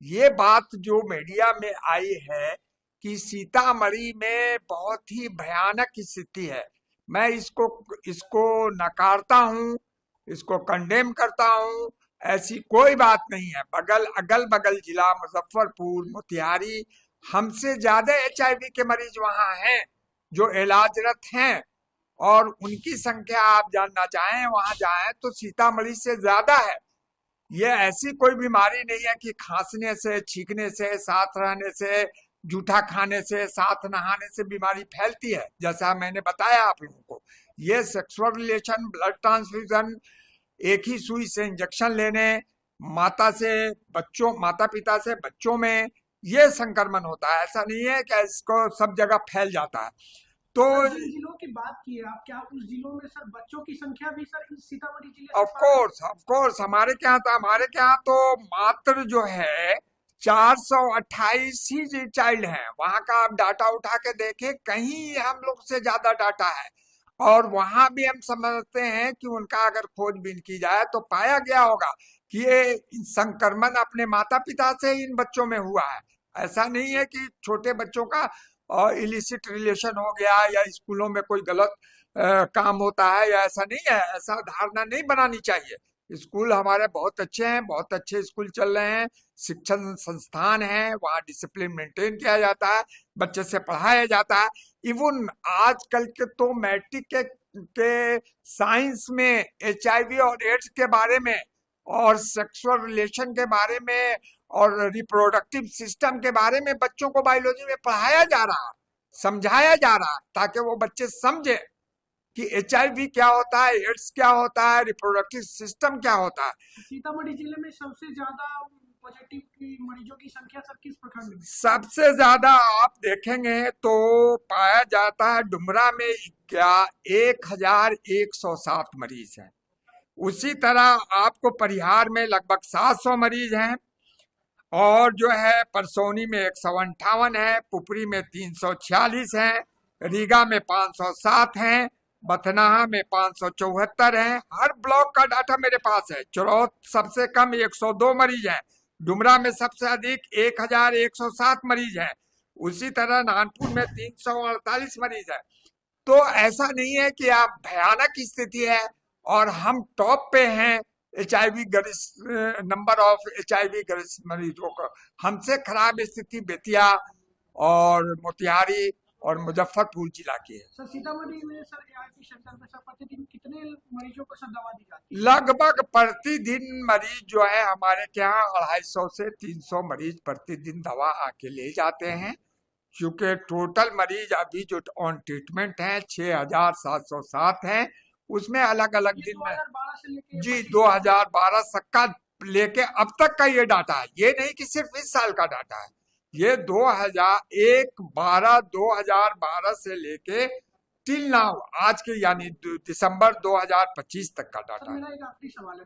ये बात जो मीडिया में आई है कि सीतामढ़ी में बहुत ही भयानक स्थिति है, मैं इसको इसको नकारता हूँ, इसको कंडेम करता हूँ। ऐसी कोई बात नहीं है। अगल बगल जिला मुजफ्फरपुर, मोतिहारी, हमसे ज्यादा एचआईवी के मरीज वहां हैं जो इलाजरत हैं। और उनकी संख्या आप जानना चाहें, वहां जाएं तो सीतामढ़ी से ज्यादा है। ये ऐसी कोई बीमारी नहीं है कि खांसने से, छींकने से, साथ रहने से, जूठा खाने से, साथ नहाने से बीमारी फैलती है। जैसा मैंने बताया आप लोगों को, ये सेक्सुअल रिलेशन, ब्लड ट्रांसफ्यूजन, एक ही सुई से इंजेक्शन लेने, माता पिता से बच्चों में ये संक्रमण होता है। ऐसा नहीं है कि इसको सब जगह फैल जाता है। तो सर, जिन जिलों की बात की है आप, क्या उस जिलों में सर बच्चों की संख्या भी सर इस सीतामढ़ी जिले से पार है? ऑफ कोर्स हमारे क्या तो मात्र जो है 428 ही चाइल्ड हैं। वहां का आप डाटा उठा के देखें, कहीं हम लोग से ज्यादा डाटा है। और वहां भी हम समझते हैं कि उनका अगर खोजबीन की जाए तो पाया गया होगा कि ये संक्रमण अपने माता पिता से ही इन बच्चों में हुआ है। ऐसा नहीं है कि छोटे बच्चों का इलिसिट रिलेशन हो गया या स्कूलों में कोई गलत काम होता है, या ऐसा नहीं है। ऐसा धारणा नहीं बनानी चाहिए। स्कूल हमारे बहुत अच्छे हैं, बहुत अच्छे स्कूल चल रहे हैं, शिक्षण संस्थान है, वहाँ डिसिप्लिन मेंटेन किया जाता है, बच्चे से पढ़ाया जाता है। इवन आजकल के तो मैट्रिक के साइंस में एचआईवी और एड्स के बारे में, और सेक्सुअल रिलेशन के बारे में, और रिप्रोडक्टिव सिस्टम के बारे में बच्चों को बायोलॉजी में पढ़ाया जा रहा है, समझाया जा रहा है, ताकि वो बच्चे समझे कि एचआईवी क्या होता है, एड्स क्या होता है, रिप्रोडक्टिव सिस्टम क्या होता है। सीतामढ़ी जिले में सबसे ज्यादा पॉजिटिव की मरीजों की संख्या सर किस प्रखंड में? सबसे ज्यादा आप देखेंगे तो पाया जाता है डुमरा में, क्या 1107 मरीज हैं। उसी तरह आपको परिहार में लगभग 700 मरीज हैं, और जो है परसौनी में 158 है, पुपरी में 346 है, रीगा में 507 हैं, बथनाहा में 574 हैं। हर ब्लॉक का डाटा मेरे पास है। चुरौत सबसे कम 102 मरीज हैं, डुमरा में सबसे अधिक 1107 मरीज हैं, उसी तरह नानपुर में 348 मरीज है। तो ऐसा नहीं है कि आप भयानक स्थिति है और हम टॉप पे हैं एचआईवी ग्रस्त, नंबर ऑफ एचआईवी ग्रस्त मरीजों का। हमसे खराब स्थिति बेतिया और मोतिहारी और मुजफ्फरपुर जिला की है। सर, सीतामढ़ी में सर एआरटी सेंटर में सर प्रतिदिन कितने मरीजों को सर दवा दी जाती है? लगभग प्रतिदिन मरीज जो है हमारे यहाँ 250 से 300 मरीज प्रतिदिन दवा आके ले जाते हैं। क्योंकि टोटल मरीज अभी जो ऑन ट्रीटमेंट हैं 6707 हैं, उसमें अलग अलग ये दिन में 2012 से लेके जी 25 तक है। 2012 तक का लेके अब तक का ये डाटा है। ये नहीं कि सिर्फ इस साल का डाटा है, ये 2012 से लेके टिल नाउ, आज के यानी दिसंबर 2025 तक का सर, डाटा है। मेरा एक आखिरी सवाल है।